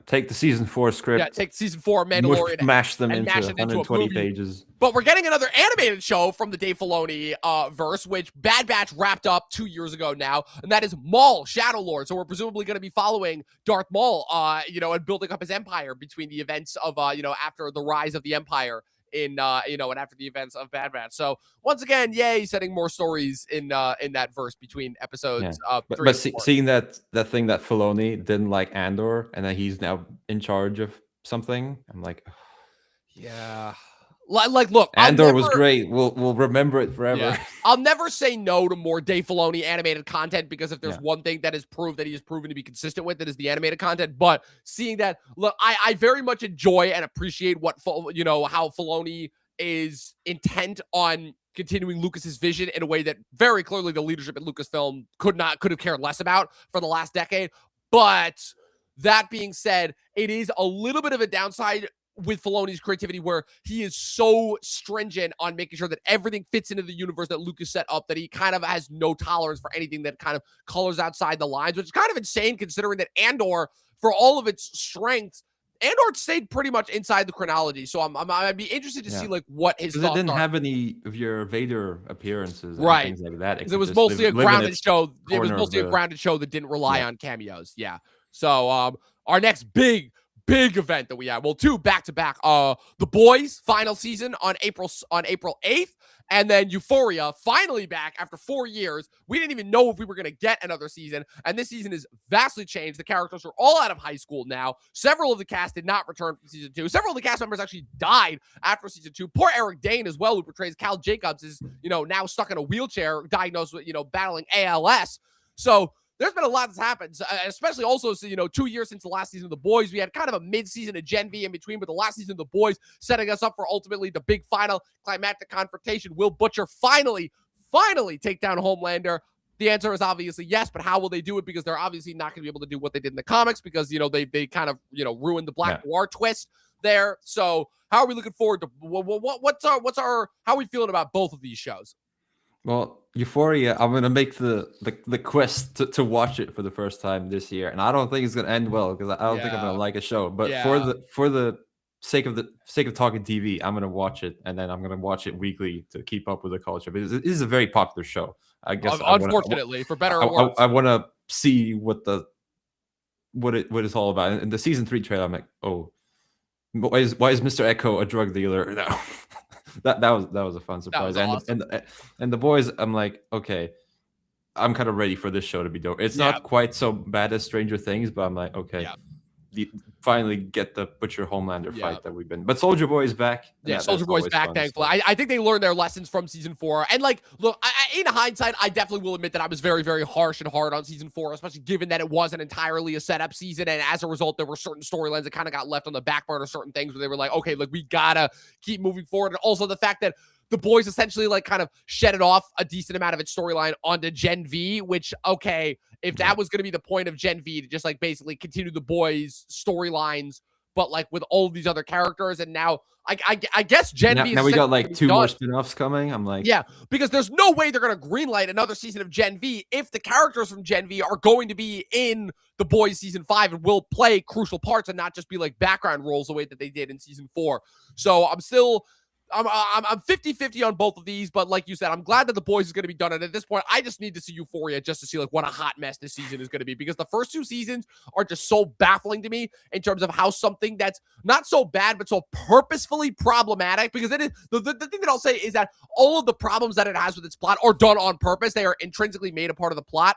Take the season 4 script. Yeah, take season 4 Mandalorian, mash them into 120 pages. But we're getting another animated show from the Dave Filoni verse, which Bad Batch wrapped up 2 years ago now, and that is Maul, Shadow Lord. So we're presumably going to be following Darth Maul, and building up his empire between the events of, after the rise of the Empire and after the events of Bad Batch. So once again, yay, setting more stories in that verse between episodes. But seeing that thing that Filoni didn't like Andor, and that he's now in charge of something, I'm like, yeah. Like, look, Andor was great. We'll remember it forever. Yeah. I'll never say no to more Dave Filoni animated content, because if there's one thing that is proved that he has proven to be consistent with, it is the animated content. But seeing that, look, I very much enjoy and appreciate how Filoni is intent on continuing Lucas's vision in a way that very clearly the leadership at Lucasfilm could have cared less about for the last decade. But that being said, it is a little bit of a downside with Filoni's creativity, where he is so stringent on making sure that everything fits into the universe that Lucas set up, that he kind of has no tolerance for anything that kind of colors outside the lines, which is kind of insane considering that Andor, for all of its strengths, Andor stayed pretty much inside the chronology. So I'd be interested to see like what his thoughts are. It didn't have any of your Vader appearances, right? Things like that. It was mostly a grounded show. It was mostly a grounded show that didn't rely on cameos. Yeah. So our next big event that we have, well, 2 back-to-back, The Boys final season on April 8th, And then Euphoria, finally back after 4 years. We didn't even know if we were going to get another season. And this season is vastly changed. The characters are all out of high school now. Several of the cast did not return from season 2. Several of the cast members actually died after season 2. Poor Eric Dane as well, who portrays Cal Jacobs, is, now stuck in a wheelchair, diagnosed with, battling ALS. So there's been a lot that's happened, especially also, 2 years since the last season of The Boys. We had kind of a mid-season of Gen V in between, but the last season of The Boys setting us up for ultimately the big final climactic confrontation. Will Butcher finally take down Homelander? The answer is obviously yes, but how will they do it? Because they're obviously not going to be able to do what they did in the comics because, they kind of, ruined the Black Noir twist there. So how are we looking forward to how are we feeling about both of these shows? Well, Euphoria, I'm gonna make the quest to watch it for the first time this year, and I don't think it's gonna end well because I don't think I'm gonna like a show. But for the sake of talking TV, I'm gonna watch it, and then I'm gonna watch it weekly to keep up with the culture. Because it is a very popular show. I guess unfortunately, for better or worse, I want to see what it's all about. In the season 3 trailer, I'm like, oh, why is Mr. Echo a drug dealer? No. That was a fun surprise. Awesome. And the Boys, I'm like, okay, I'm kind of ready for this show to be dope. It's not quite so bad as Stranger Things, but I'm like, okay, finally get the Butcher Homelander fight that we've been. But Soldier Boy is back. Soldier Boy's back, thankfully. I think they learned their lessons from season 4. And look, in hindsight, I definitely will admit that I was very, very harsh and hard on season 4, especially given that it wasn't entirely a setup season. And as a result, there were certain storylines that kind of got left on the back burner, certain things where they were like, okay, look, we gotta keep moving forward. And also the fact that the Boys essentially kind of shedded off a decent amount of its storyline onto Gen V, which, okay, if that was going to be the point of Gen V, to just basically continue the Boys storylines, but with all of these other characters. And now I guess Gen V. Now we got 2 more spin-offs coming. I'm like, because there's no way they're going to greenlight another season of Gen V if the characters from Gen V are going to be in the Boys season 5 and will play crucial parts and not just be background roles the way that they did in season 4. So I'm 50-50 on both of these, but like you said, I'm glad that The Boys is going to be done. And at this point, I just need to see Euphoria just to see what a hot mess this season is going to be, because the first 2 seasons are just so baffling to me in terms of how something that's not so bad, but so purposefully problematic, because it is the thing that I'll say is that all of the problems that it has with its plot are done on purpose. They are intrinsically made a part of the plot.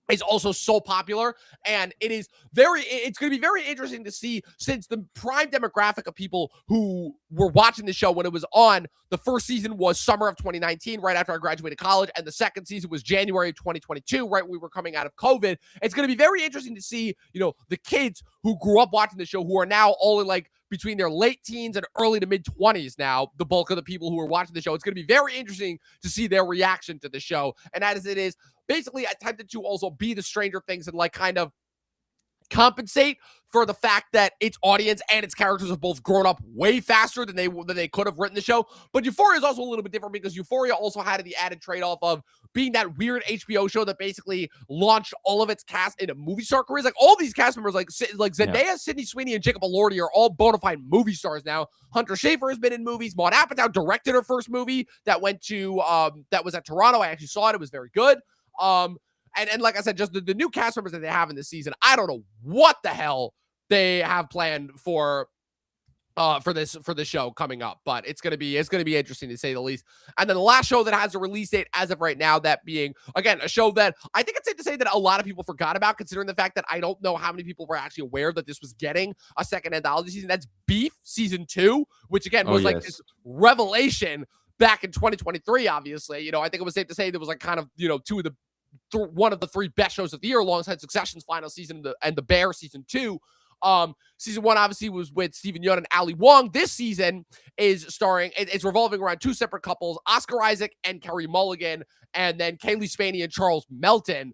Is also so popular, and it's going to be very interesting to see, since the prime demographic of people who were watching the show when it was on, the first season was summer of 2019, right after I graduated college, and the second season was January of 2022, right when we were coming out of COVID. It's going to be very interesting to see, the kids who grew up watching the show, who are now all in between their late teens and early to mid 20s now, the bulk of the people who are watching the show. It's going to be very interesting to see their reaction to the show. And as it is basically attempted to also be the Stranger Things and kind of compensate for the fact that its audience and its characters have both grown up way faster than they could have written the show. But Euphoria is also a little bit different, because Euphoria also had the added trade-off of being that weird HBO show that basically launched all of its cast into movie star careers. All these cast members, like Zendaya, Sydney Sweeney, and Jacob Elordi, are all bona fide movie stars now. Hunter Schafer has been in movies. Maud Apatow directed her first movie that went to that was at Toronto. I actually saw it. It was very good. And like I said, just the new cast members that they have in this season, I don't know what the hell they have planned for this show coming up, but it's gonna be interesting to say the least. And then the last show that has a release date as of right now, that being again a show that I think it's safe to say that a lot of people forgot about, considering the fact that I don't know how many people were actually aware that this was getting a second anthology season. That's Beef season 2, which again was this revelation back in 2023. Obviously, I think it was safe to say there was kind of one of the 3 best shows of the year, alongside Succession's final season and The Bear season 2. Season 1 obviously was with Steven Yeun and Ali Wong. This season is it's revolving around 2 separate couples, Oscar Isaac and Carey Mulligan, and then Kaylee Spaney and Charles Melton.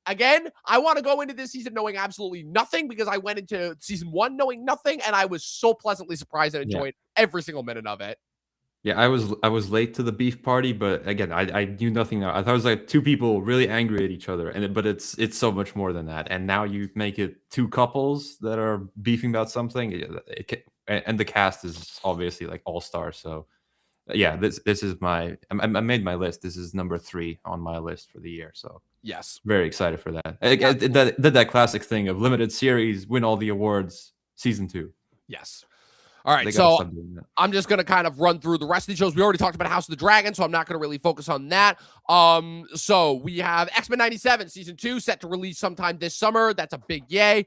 Again, I want to go into this season knowing absolutely nothing, because I went into season 1 knowing nothing, and I was so pleasantly surprised and enjoyed every single minute of it. Yeah, I was late to the beef party, but again, I knew nothing. I thought it was 2 people really angry at each other, but it's so much more than that. And now you make it 2 couples that are beefing about something, and the cast is obviously all stars. So yeah, this is I made my list. This is number 3 on my list for the year. So yes, very excited for that. I did that classic thing of limited series, win all the awards, season 2. Yes. All right, They gotta so stop doing that. I'm just going to kind of run through the rest of the shows. We already talked about House of the Dragon, so I'm not going to really focus on that. So we have X-Men 97 season 2 set to release sometime this summer. That's a big yay.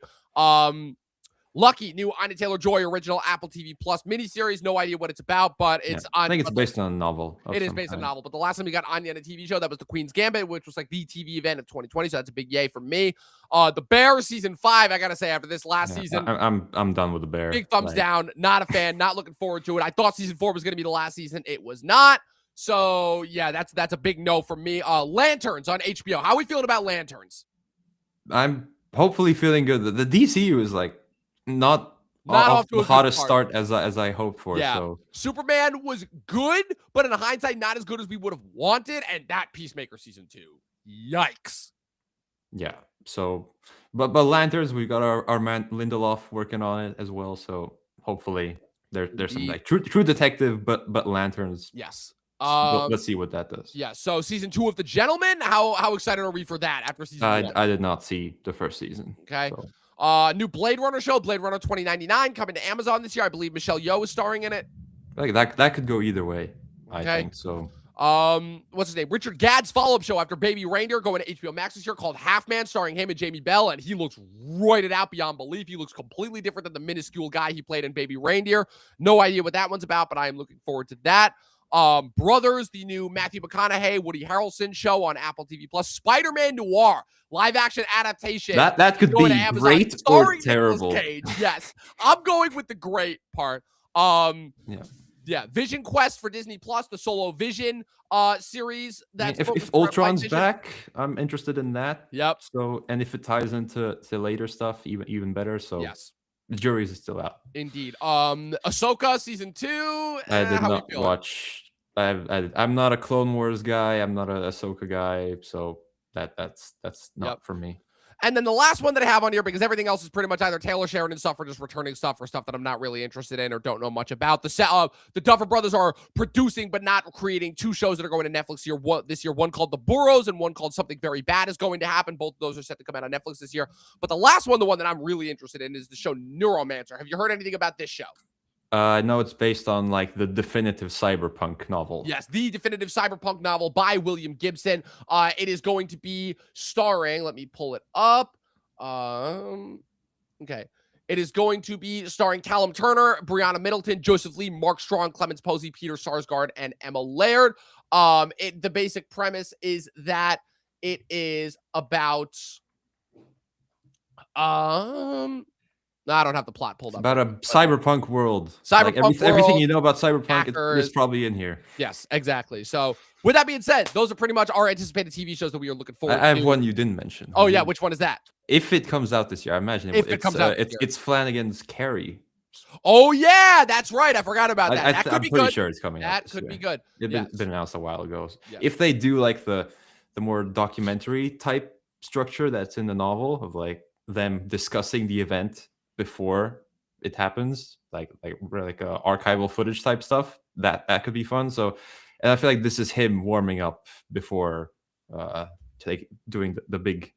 Lucky, new Anya Taylor-Joy original Apple TV Plus miniseries. No idea what it's about, but it's I on. think it's based on a novel. It is based on a novel, but the last time we got Anya on a TV show, that was the Queen's Gambit, which was like the TV event of 2020. So that's a big yay for me. The Bear season 5, I gotta say, after this last season, I'm done with the Bear. Big thumbs down. Not a fan. Not looking forward to it. I thought season 4 was gonna be the last season. It was not. So yeah, that's a big no for me. Lanterns on HBO. How are we feeling about Lanterns? I'm hopefully feeling good. The DCU is like not off to the a good hottest start. start as I hoped for. Yeah. So Superman was good, but in hindsight, not as good as we would have wanted. And that Peacemaker season 2. Yikes. yeah. So but Lanterns, we got our man Lindelof working on it as well. So hopefully there's some like true detective, but Lanterns. Yes. Let's see what that does. Yeah. So season 2 of The Gentleman. How excited are we for that after season 1? I did not see the first season. Okay. So. New Blade Runner show, Blade Runner 2099, coming to Amazon this year. I believe Michelle Yeoh is starring in it. Like that could go either way. I think so. What's his name? Richard Gadd's follow-up show after Baby Reindeer going to HBO Max this year called Half Man, starring him and Jamie Bell, and he looks roided out beyond belief. He looks completely different than the minuscule guy he played in Baby Reindeer. No idea what that one's about, but I am looking forward to that. Brothers, the new Matthew McConaughey, Woody Harrelson show on Apple TV Plus. Spider-Man Noir, live action adaptation. That could be great or terrible. Yes, I'm going with the great part. Yeah, Vision Quest for Disney Plus, the Solo Vision series. That's if Ultron's back, I'm interested in that. Yep. So, and if it ties into later stuff, even better. So yes, the jury is still out. Indeed. Ahsoka season 2. I did not watch. I'm not a Clone Wars guy. I'm not a Ahsoka guy. So that's not for me. And then the last one that I have on here, because everything else is pretty much either Taylor Sheridan stuff or just returning stuff for stuff that I'm not really interested in or don't know much about. The Duffer Brothers are producing but not creating 2 shows that are going to Netflix this year. One called The Burrows and one called Something Very Bad is going to happen. Both of those are set to come out on Netflix this year. But the last one, the one that I'm really interested in, is the show Neuromancer. Have you heard anything about this show? I know it's based on like the definitive cyberpunk novel. Yes, the definitive cyberpunk novel by William Gibson. It is going to be starring, let me pull it up. Okay. It is going to be starring Callum Turner, Brianna Middleton, Joseph Lee, Mark Strong, Clemens Posey, Peter Sarsgaard, and Emma Laird. The basic premise is that it is about I don't have the plot pulled up. About a cyberpunk world. World, everything you know about cyberpunk hackers, is probably in here. Yes, exactly. So with that being said, those are pretty much our anticipated TV shows that we are looking forward to. I have one you didn't mention. Oh, yeah. Which one is that? If it comes out this year, I imagine it's Flanagan's Carrie. Oh, yeah. That's right. I forgot about that. I'm pretty sure it's coming out. That could be good. It's been announced a while ago. Yeah. If they do like the more documentary type structure that's in the novel of like them discussing the event before it happens, like archival footage type stuff, that could be fun. So, and I feel like this is him warming up before doing the big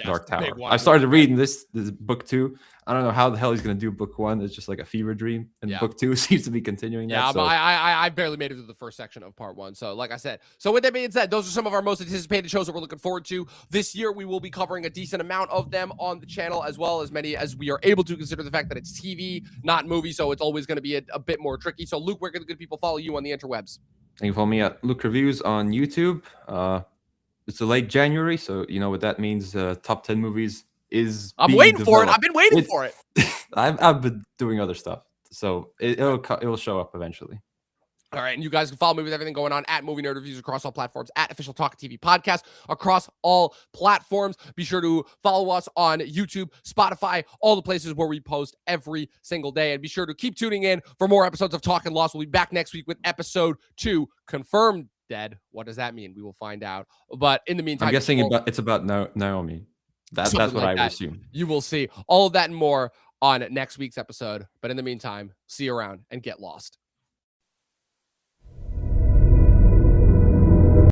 Dark Tower. I started reading this book 2. I don't know how the hell he's going to do book 1. It's just like a fever dream, and book 2 seems to be continuing. But I barely made it through the first section of part 1. So like I said, so with that being said, those are some of our most anticipated shows that we're looking forward to this year. We will be covering a decent amount of them on the channel, as well as many as we are able to, consider the fact that it's TV, not movie. So it's always going to be a bit more tricky. So Luke, where can the good people follow you on the interwebs? You can follow me at Luke Reviews on YouTube. It's a late January, so you know what that means. Top 10 movies is. I'm waiting for it. I've been waiting for it. I've been doing other stuff, so it'll show up eventually. All right, and you guys can follow me with everything going on at Movie Nerd Reviews across all platforms, at Official Talkin TV Podcast across all platforms. Be sure to follow us on YouTube, Spotify, all the places where we post every single day. And be sure to keep tuning in for more episodes of Talkin' Lost. We'll be back next week with episode 2, confirmed dead. What does that mean? We will find out. But in the meantime, I'm guessing it's about Naomi. That's what I would assume. You will see all of that and more on next week's episode. But in the meantime, see you around and get lost.